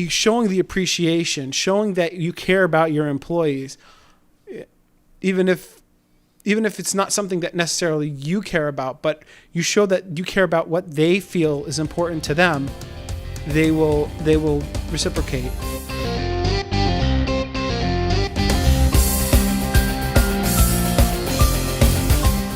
showing the appreciation, showing that you care about your employees, even if it's not something that necessarily you care about, but you show that you care about what they feel is important to them, they will reciprocate.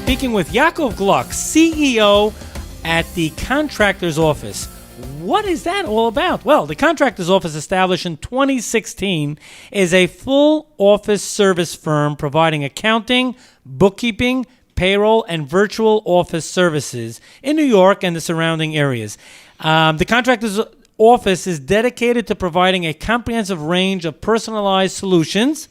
Speaking with Yaakov Gluck, CEO at the Contractor's Office. What is that all about? Well, the Contractor's Office, established in 2016, is a full office service firm providing accounting, bookkeeping, payroll, and virtual office services in New York and the surrounding areas. The Contractor's Office is dedicated to providing a comprehensive range of personalized solutions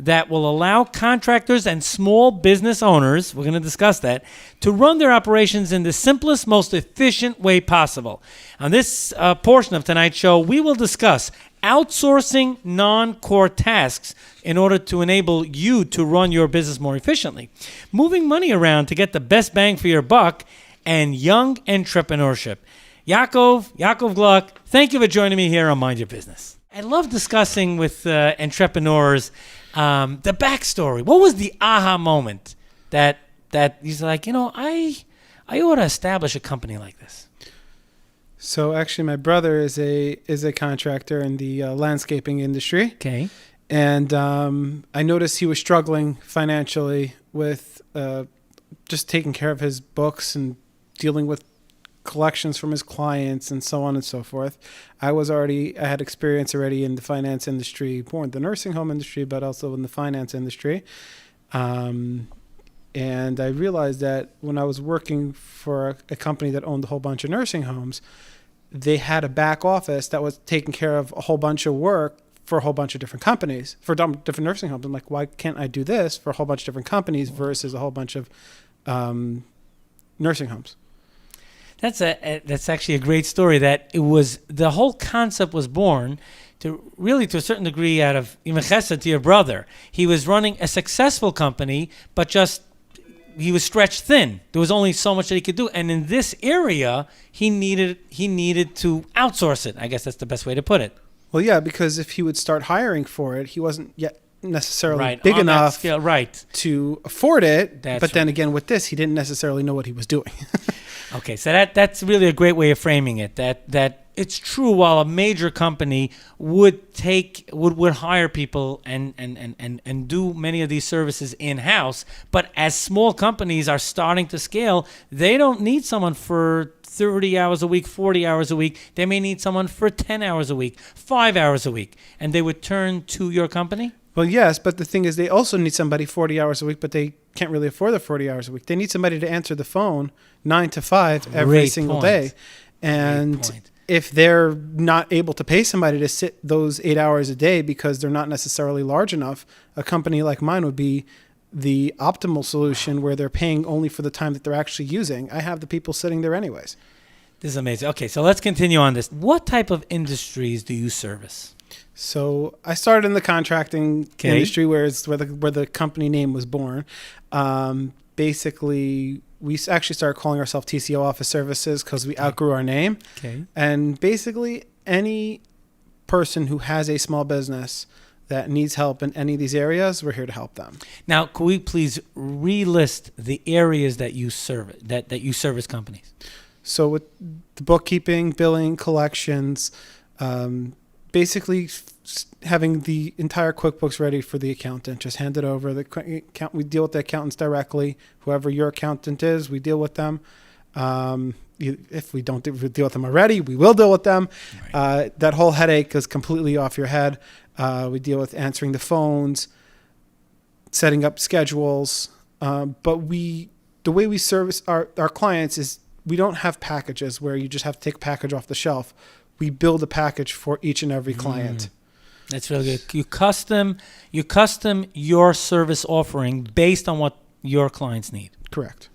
that will allow contractors and small business owners, we're going to discuss that, to run their operations in the simplest, most efficient way possible. On this portion of tonight's show, we will discuss outsourcing non-core tasks in order to enable you to run your business more efficiently, moving money around to get the best bang for your buck, and young entrepreneurship. Yaakov Gluck, thank you for joining me here on Mind Your Business. I love discussing with entrepreneurs the backstory. What was the aha moment that he's like, I ought to establish a company like this? So actually, my brother is a contractor in the landscaping industry. Okay. And I noticed he was struggling financially with just taking care of his books and dealing with collections from his clients and so on and so forth. I had experience already in the finance industry, more in the nursing home industry, but also in the finance industry. And I realized that when I was working for a company that owned a whole bunch of nursing homes, they had a back office that was taking care of a whole bunch of work for a whole bunch of different companies, for different nursing homes. I'm like, why can't I do this for a whole bunch of different companies versus a whole bunch of nursing homes? That's actually a great story. That it was, the whole concept was born to a certain degree out of chesed to your brother. He was running a successful company, but just he was stretched thin. There was only so much that he could do, and in this area, he needed to outsource it. I guess that's the best way to put it. Well, yeah, because if he would start hiring for it, he wasn't yet necessarily big enough to afford it. But then again, with this, he didn't necessarily know what he was doing. Okay, so that's really a great way of framing it. That it's true. While a major company would hire people and do many of these services in-house, but as small companies are starting to scale, they don't need someone for 30 hours a week, 40 hours a week. They may need someone for 10 hours a week, 5 hours a week, and they would turn to your company? Well, yes, but the thing is they also need somebody 40 hours a week, but they can't really afford the 40 hours a week. They need somebody to answer the phone 9 to 5 every single day. And if they're not able to pay somebody to sit those 8 hours a day because they're not necessarily large enough, a company like mine would be the optimal solution where they're paying only for the time that they're actually using. I have the people sitting there anyways. This is amazing. Okay, so let's continue on this. What type of industries do you service? So I started in the contracting industry, where the company name was born. Basically, we actually started calling ourselves TCO Office Services because we outgrew our name. Okay. And basically, any person who has a small business that needs help in any of these areas, we're here to help them. Now, could we please relist the areas that you serve, that you service companies? So with the bookkeeping, billing, collections, basically having the entire QuickBooks ready for the accountant. Just hand it over. We deal with the accountants directly. Whoever your accountant is, we deal with them. If we don't deal with them already, we will deal with them. Right. That whole headache is completely off your head. We deal with answering the phones, setting up schedules. But the way we service our clients is we don't have packages where you just have to take a package off the shelf. We build a package for each and every client. That's really good. You custom your service offering based on what your clients need. Correct.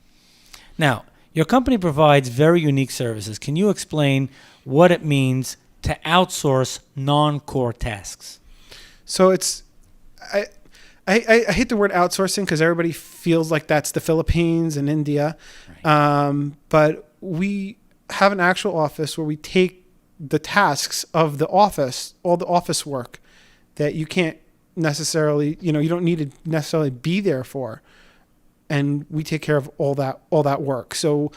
Now, your company provides very unique services. Can you explain what it means to outsource non-core tasks? So I hate the word outsourcing because everybody feels like that's the Philippines and India. Right. But we have an actual office where we take the tasks of the office, all the office work that you can't necessarily, you don't need to necessarily be there for. And we take care of all that work. So,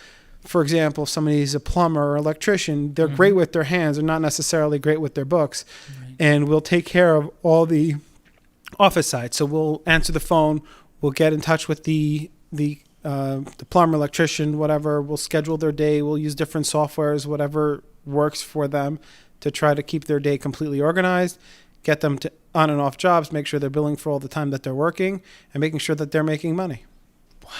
for example, if somebody's a plumber or electrician, they're great with their hands. They're not necessarily great with their books. Right. And we'll take care of all the office side. So we'll answer the phone. We'll get in touch with the plumber, electrician, whatever. We'll schedule their day. We'll use different softwares, whatever works for them, to try to keep their day completely organized, get them to on and off jobs, make sure they're billing for all the time that they're working, and making sure that they're making money. Wow.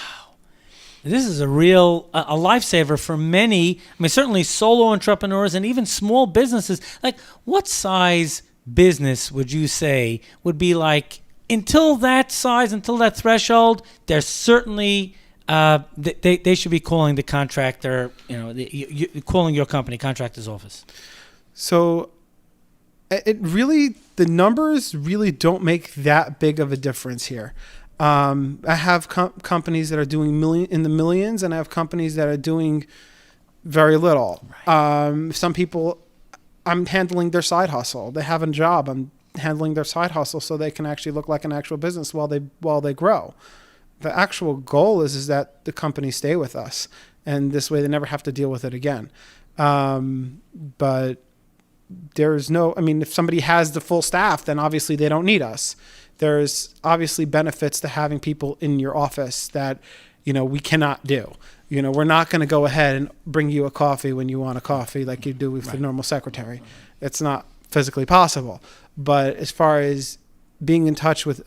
This is a real a lifesaver for many. I mean, certainly solo entrepreneurs and even small businesses. Like, what size business would you say would be like, until that size, until that threshold, they're certainly they should be calling the contractor, calling your company, contractor's office? So the numbers really don't make that big of a difference here. I have companies that are doing in the millions, and I have companies that are doing very little. Right. Some people, I'm handling their side hustle. They have a job. I'm handling their side hustle so they can actually look like an actual business while they grow. The actual goal is that the company stay with us, and this way they never have to deal with it again. But there's if somebody has the full staff, then obviously they don't need us. There's obviously benefits to having people in your office that, we cannot do. We're not going to go ahead and bring you a coffee when you want a coffee like you do with the normal secretary. It's not physically possible. But as far as being in touch with,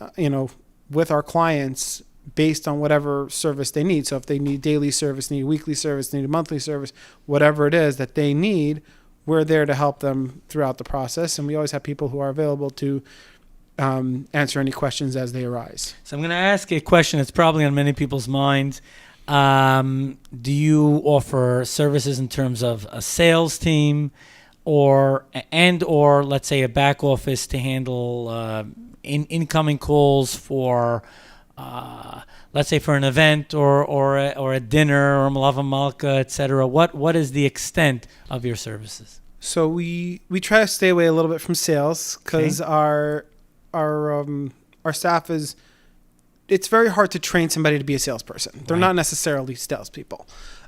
with our clients based on whatever service they need. So if they need daily service, need weekly service, need a monthly service, whatever it is that they need, we're there to help them throughout the process. And we always have people who are available to answer any questions as they arise. So I'm going to ask a question that's probably on many people's minds. Do you offer services in terms of a sales team or let's say a back office to handle incoming calls for let's say for an event or a dinner or malava malka, etc.? What is the extent of your services? So we try to stay away a little bit from sales because our staff it's very hard to train somebody to be a salesperson. They're not necessarily salespeople.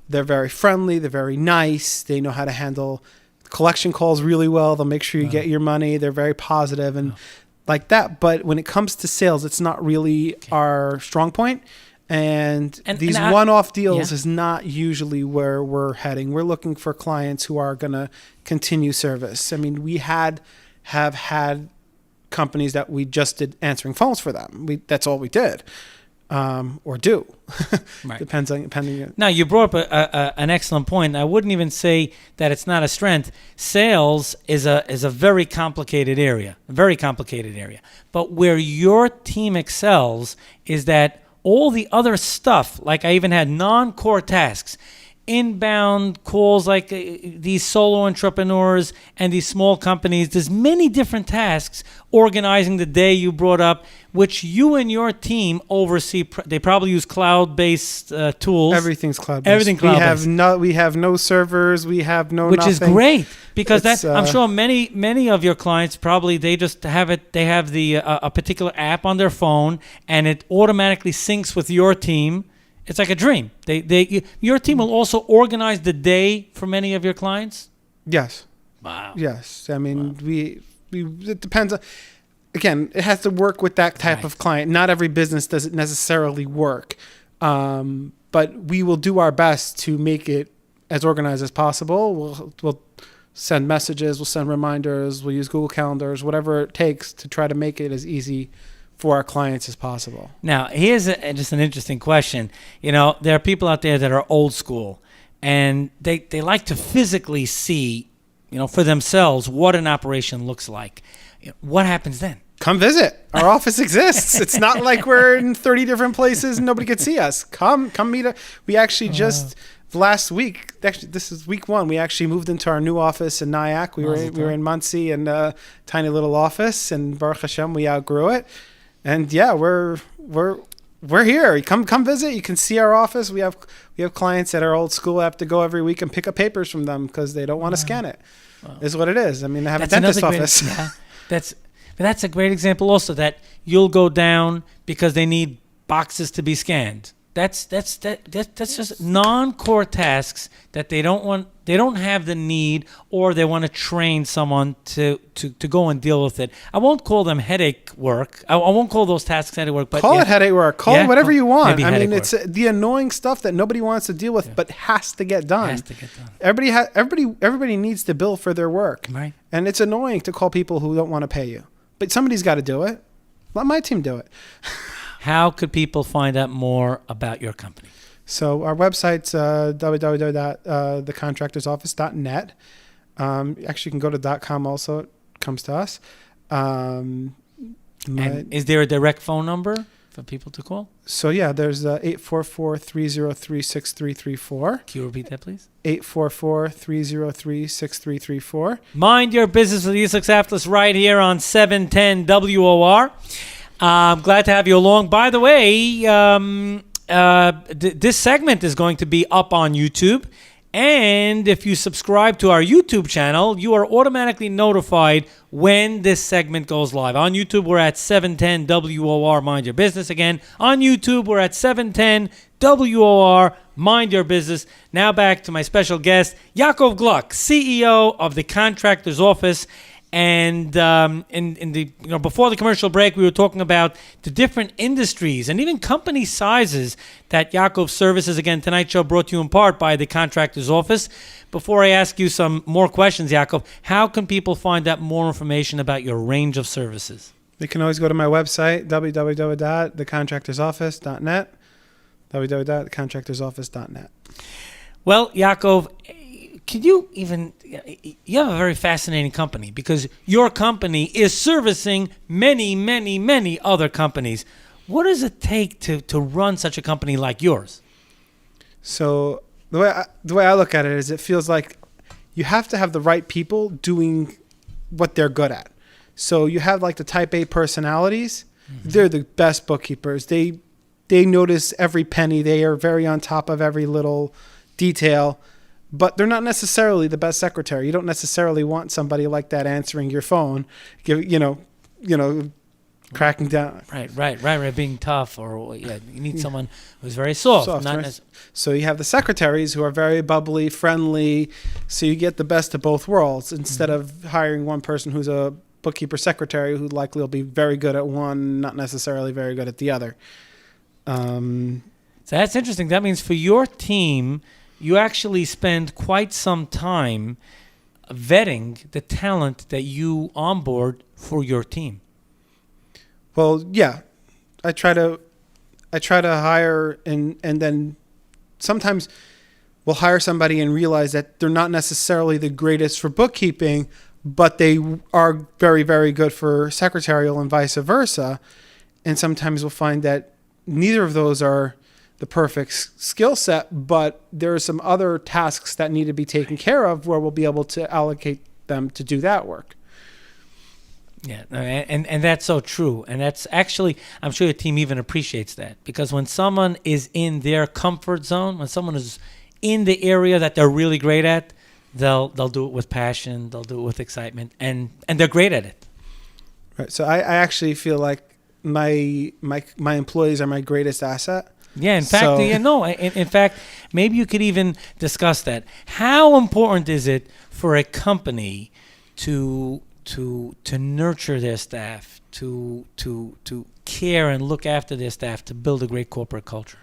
They're very friendly. They're very nice. They know how to handle collection calls really well. They'll make sure you get your money. They're very positive and like that. But when it comes to sales, it's not really our strong point. And these one-off deals is not usually where we're heading. We're looking for clients who are going to continue service. I mean, we have had companies that we just did answering phones for them. That's all we did, or do. Right. Depending. Now, you brought up an excellent point. I wouldn't even say that it's not a strength. Sales is a very complicated area, But where your team excels is that all the other stuff, like I even had non-core tasks, inbound calls like these solo entrepreneurs and these small companies. There's many different tasks organizing the day you brought up, which you and your team oversee. They probably use cloud-based tools. Everything's cloud-based. Everything cloud-based. We have no servers. We have nothing. Which is great because I'm sure many of your clients probably they just have it. They have a particular app on their phone and it automatically syncs with your team. It's like a dream. Your team will also organize the day for many of your clients? Yes. Wow. Yes. I mean, it depends on, again, it has to work with that type of client. Not every business does it necessarily work. But we will do our best to make it as organized as possible. We'll send messages, we'll send reminders, we'll use Google Calendars, whatever it takes to try to make it as easy for our clients as possible. Now, here's just an interesting question. There are people out there that are old school, and they like to physically see, for themselves what an operation looks like. What happens then? Come visit. Our office exists. It's not like we're in 30 different places and nobody can see us. Come meet us. We actually just last week, actually this is week 1, we actually moved into our new office in Nyack. We were in Muncie in a tiny little office, and Baruch Hashem, we outgrew it. And we're here. Come visit. You can see our office. We have clients that are old school. I have to go every week and pick up papers from them because they don't want to scan it. is what it is. I mean, they have a That's dentist another great- office. yeah, that's a great example also that you'll go down because they need boxes to be scanned. That's just non-core tasks that they don't have the need, or they want to train someone to go and deal with it. I won't call them headache work. I won't call those tasks headache work, but Call it headache work. Call it whatever you want. maybe I mean, headache it's the annoying stuff that nobody wants to deal with, but has to get done. Has to get done. Everybody needs to bill for their work, Right. and it's annoying to call people who don't want to pay you. But somebody's got to do it. Let my team do it. How could people find out more about your company? So our website's www.thecontractorsoffice.net. Actually, you can go to .com also. It comes to us. And is there a direct phone number for people to call? So, yeah, there's 844-303-6334. Can you repeat that, please? 844-303-6334. Mind Your Business with Yitzchok Saftlas right here on 710 WOR. I'm glad to have you along. By the way, this segment is going to be up on YouTube. And if you subscribe to our YouTube channel, you are automatically notified when this segment goes live. On YouTube, we're at 710 WOR Mind Your Business. Again, on YouTube, we're at 710 WOR Mind Your Business. Now back to my special guest, Yitzchok Gluck, CEO of the Contractor's Office. And in the before the commercial break, we were talking about the different industries and even company sizes that Yitzchok services. Again, tonight's show brought to you in part by the Contractor's Office. Before I ask you some more questions, Yitzchok, how can people find out more information about your range of services? They can always go to my website, www.thecontractorsoffice.net, www.thecontractorsoffice.net. Well, Yitzchok, you have a very fascinating company because your company is servicing many, many, many other companies. What does it take to run such a company like yours? So the way I look at it is it feels like you have to have the right people doing what they're good at. So you have like the type A personalities. Mm-hmm. They're the best bookkeepers. They notice every penny. They are very on top of every little detail. But they're not necessarily the best secretary. You don't necessarily want somebody like that answering your phone, cracking down. Right. Being tough, or you need someone who's very soft. Right? So you have the secretaries who are very bubbly, friendly. So you get the best of both worlds instead of hiring one person who's a bookkeeper secretary who likely will be very good at one, not necessarily very good at the other. So that's interesting. That means for your team, you actually spend quite some time vetting the talent that you onboard for your team. Well, yeah, I try to hire and then sometimes we'll hire somebody and realize that they're not necessarily the greatest for bookkeeping, but they are very, very good for secretarial and vice versa. And sometimes we'll find that neither of those are the perfect skill set, but there are some other tasks that need to be taken care of where we'll be able to allocate them to do that work. Yeah, and that's so true. And that's actually, I'm sure your team even appreciates that, because when someone is in their comfort zone, when someone is in the area that they're really great at, they'll do it with passion, they'll do it with excitement, and they're great at it. Right. So I actually feel like my employees are my greatest asset. Yeah, in fact, in fact, maybe you could even discuss that. How important is it for a company to nurture their staff, to care and look after their staff, to build a great corporate culture?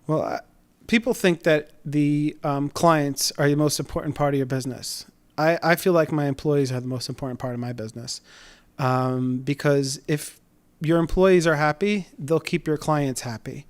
Well, people think that the clients are the most important part of your business. I feel like my employees are the most important part of my business, because if your employees are happy, they'll keep your clients happy.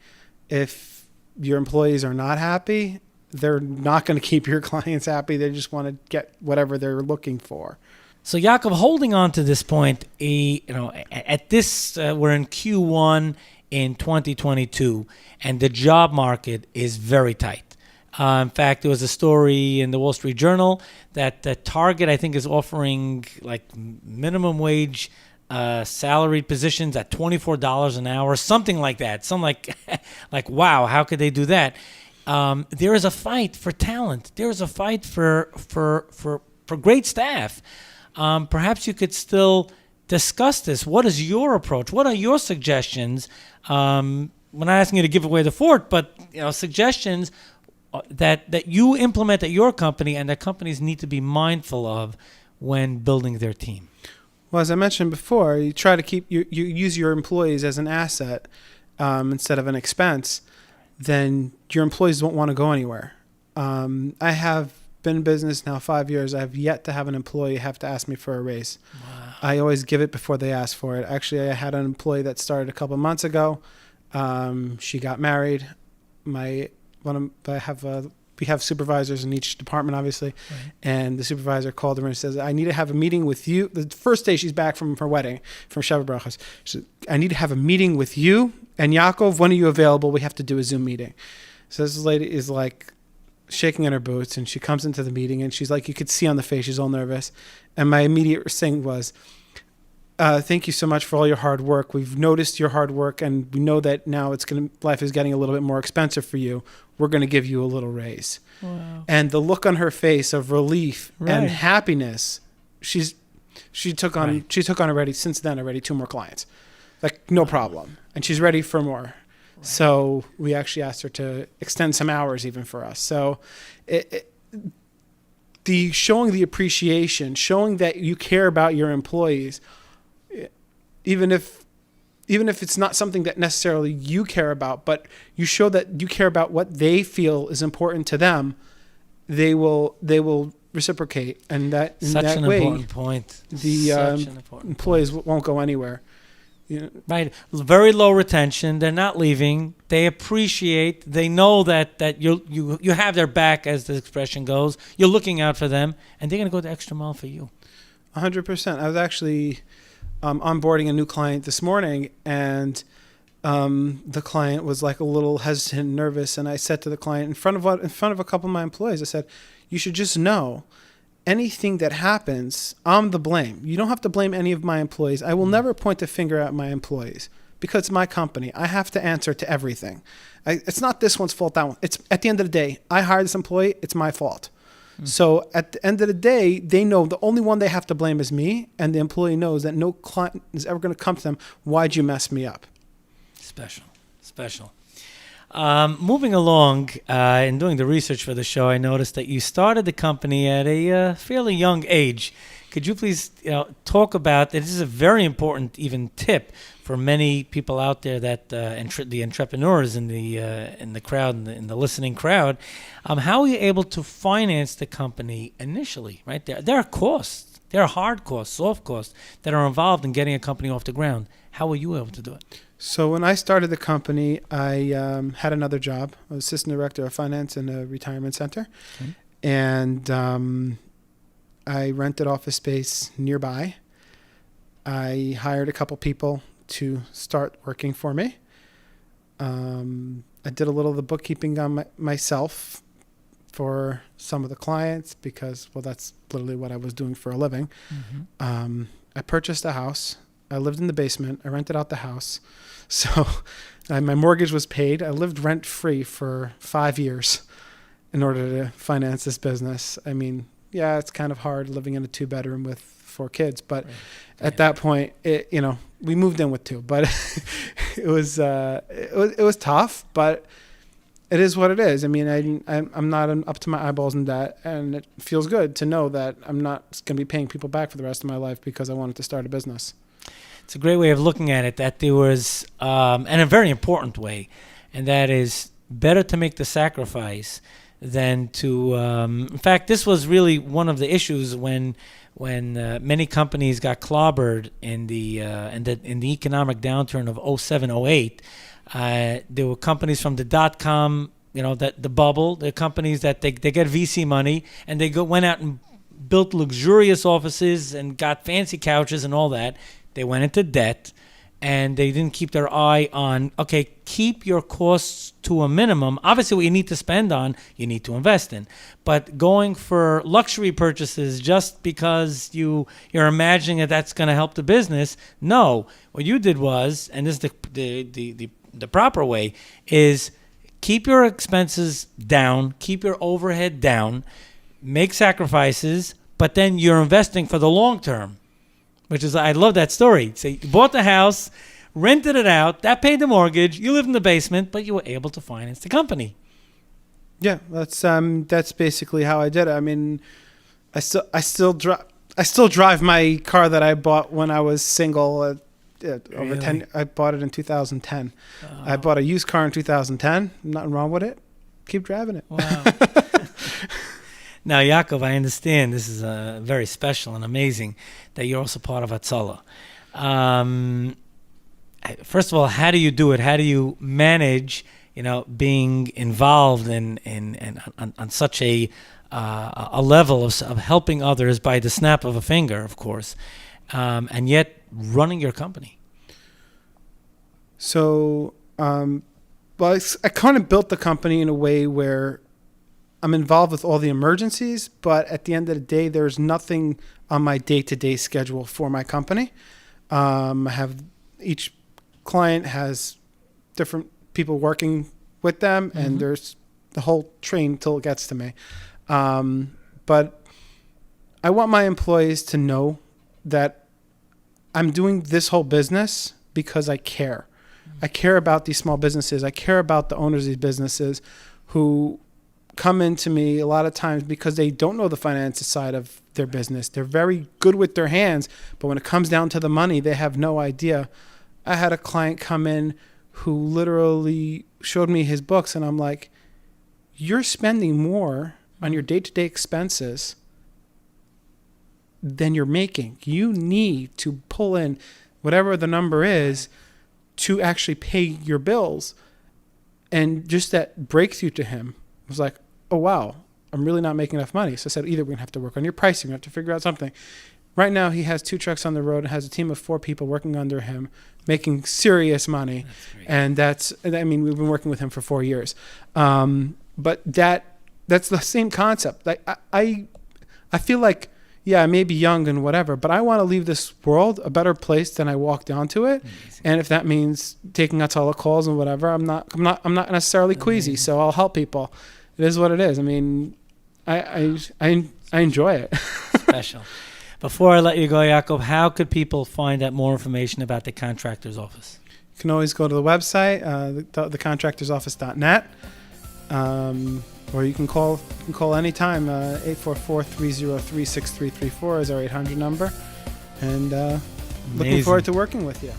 If your employees are not happy, they're not going to keep your clients happy. They just want to get whatever they're looking for. So, Yitzchok, holding on to this point, at this, we're in Q1 in 2022, and the job market is very tight. In fact, there was a story in the Wall Street Journal that Target, I think, is offering like minimum wage salaried positions at $24 an hour, something like that. Like wow, how could they do that? There is a fight for talent. There is a fight for for great staff. Perhaps you could still discuss this. What is your approach? What are your suggestions? We're not asking you to give away the fort, but suggestions that you implement at your company and that companies need to be mindful of when building their team. Well, as I mentioned before, you try to keep you use your employees as an asset instead of an expense. Then your employees won't want to go anywhere. I have been in business now 5 years. I have yet to have an employee have to ask me for a raise. Wow. I always give it before they ask for it. Actually, I had an employee that started a couple of months ago. She got married. We have supervisors in each department, obviously, Right. and the supervisor called her and says, "I need to have a meeting with you." The first day she's back from her wedding, from Sheva Brachos, she said, "I need to have a meeting with you and Yaakov. When are you available? We have to do a Zoom meeting." So this lady is like shaking in her boots, and she comes into the meeting, and she's like, you could see on the face, she's all nervous. And my immediate thing was, thank you so much for all your hard work. We've noticed your hard work, and we know that now life is getting a little bit more expensive for you. We're going to give you a little raise. Wow. And the look on her face of relief Right. and happiness, she took on already since then 2 more clients, like no problem, and she's ready for more. So we actually asked her to extend some hours even for us. So showing the appreciation, showing that you care about your employees, even if it's not something that necessarily you care about, but you show that you care about what they feel is important to them, they will reciprocate, and that in Such that an way, important point. the Such an important employees won't go anywhere. Right. Very low retention. They're not leaving. They appreciate. They know that you have their back, as the expression goes. You're looking out for them, and they're going to go the extra mile for you. 100%. I was actually onboarding a new client this morning, and the client was like a little hesitant and nervous. And I said to the client in front of a couple of my employees, I said, "You should just know, anything that happens, I'm the blame. You don't have to blame any of my employees. I will never point a finger at my employees because it's my company. I have to answer to everything. It's not this one's fault, that one. It's at the end of the day, I hired this employee. It's my fault." So at the end of the day, they know the only one they have to blame is me, and the employee knows that no client is ever going to come to them, "Why'd you mess me up?" Special. Moving along, in doing the research for the show, I noticed that you started the company at a fairly young age. Could you please talk about, this is a very important even tip for many people out there, that the entrepreneurs in the crowd, in the listening crowd, how are you able to finance the company initially, right? There are costs, there are hard costs, soft costs that are involved in getting a company off the ground. How were you able to do it? So when I started the company, I had another job. I was assistant director of finance in a retirement center. Okay. And I rented office space nearby. I hired a couple people to start working for me. I did a little of the bookkeeping on myself for some of the clients because, well, that's literally what I was doing for a living. Mm-hmm. I purchased a house. I lived in the basement. I rented out the house. So my mortgage was paid. I lived rent-free for 5 years in order to finance this business. I mean, yeah, it's kind of hard living in a 2-bedroom with 4 kids, but right. At that point, we moved in with 2, but it was tough, but it is what it is. I mean, I'm not up to my eyeballs in debt, and it feels good to know that I'm not going to be paying people back for the rest of my life because I wanted to start a business. It's a great way of looking at it, that there was, and a very important way, and that is better to make the sacrifice than to, in fact, this was really one of the issues when many companies got clobbered in the economic downturn of 07, 08. There were companies from the .com, the bubble, the companies that they get VC money, and they went out and built luxurious offices and got fancy couches and all that. They went into debt, and they didn't keep their eye on, okay, keep your costs to a minimum. Obviously, what you need to spend on, you need to invest in. But going for luxury purchases just because you're imagining that that's going to help the business, no. What you did was, and this is the proper way, is keep your expenses down, keep your overhead down, make sacrifices, but then you're investing for the long term, which is, I love that story. So you bought the house, rented it out, that paid the mortgage, you lived in the basement, but you were able to finance the company. Yeah, that's basically how I did it. I mean, I still drive my car that I bought when I was single. Over Really? 10. I bought it in 2010. Oh. I bought a used car in 2010. Nothing wrong with it. Keep driving it. Wow. Now, Yaakov, I understand this is very special and amazing that you're also part of Hatzalah. First of all, how do you do it? How do you manage, being involved in on such a level of helping others by the snap of a finger, of course, and yet running your company? So, I kind of built the company in a way where I'm involved with all the emergencies, but at the end of the day, there's nothing on my day-to-day schedule for my company. Each client has different people working with them, and there's the whole train till it gets to me. But I want my employees to know that I'm doing this whole business because I care. I care about these small businesses. I care about the owners of these businesses who come into me a lot of times because they don't know the finances side of their business. They're very good with their hands, but when it comes down to the money, they have no idea. I had a client come in who literally showed me his books, and I'm like, you're spending more on your day-to-day expenses than you're making. You need to pull in whatever the number is to actually pay your bills. And just that breakthrough to him was like, oh, wow, I'm really not making enough money. So I said, either we're going to have to work on your pricing, we have to figure out something. Right now, he has 2 trucks on the road and has a team of 4 people working under him, making serious money. And we've been working with him for 4 years. But that's the same concept. Like I feel like, yeah, I may be young and whatever, but I want to leave this world a better place than I walked onto it. Amazing. And if that means taking Hatzalah calls and whatever, I'm not necessarily queasy. So I'll help people. It is what it is. I mean, I enjoy it. Special. Before I let you go, Yaakov, how could people find out more information about the contractor's office? You can always go to the website, thecontractorsoffice.net, or you can call anytime. 844-303-6334 is our 800 number, and looking forward to working with you.